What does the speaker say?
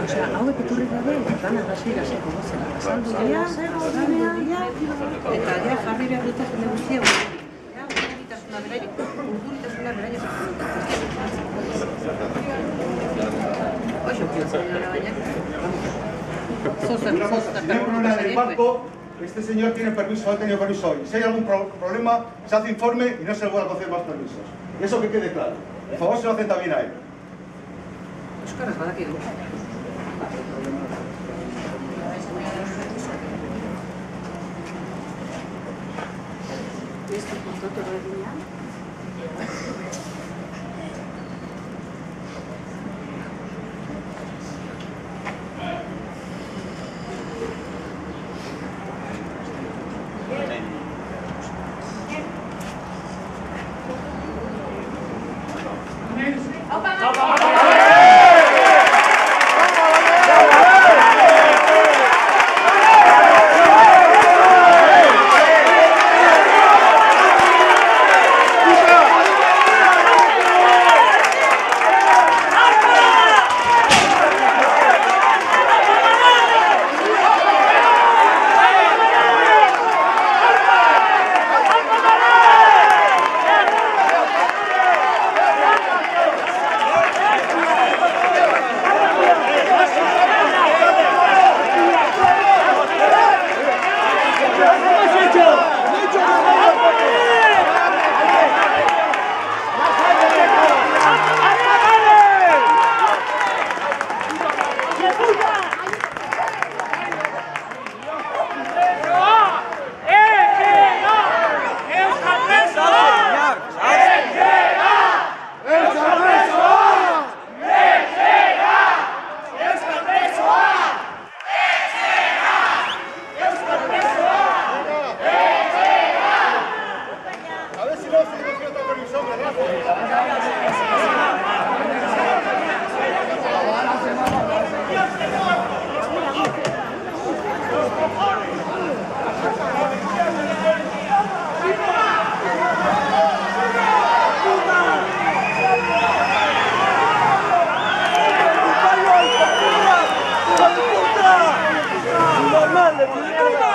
Osea, hauek etorri gabe, eta hasi-hasiko gozera. Azaldu dira, eta ja jarri behar dute jende guztia urduritasuna beraiek. En el banco, este señor tiene permiso, ha tenido permiso hoy. Si hay algún problema, se hace informe y no se le vuelve a conceder más permisos. Y eso que quede claro. Por favor, se lo hacen también a él. ¡Normal!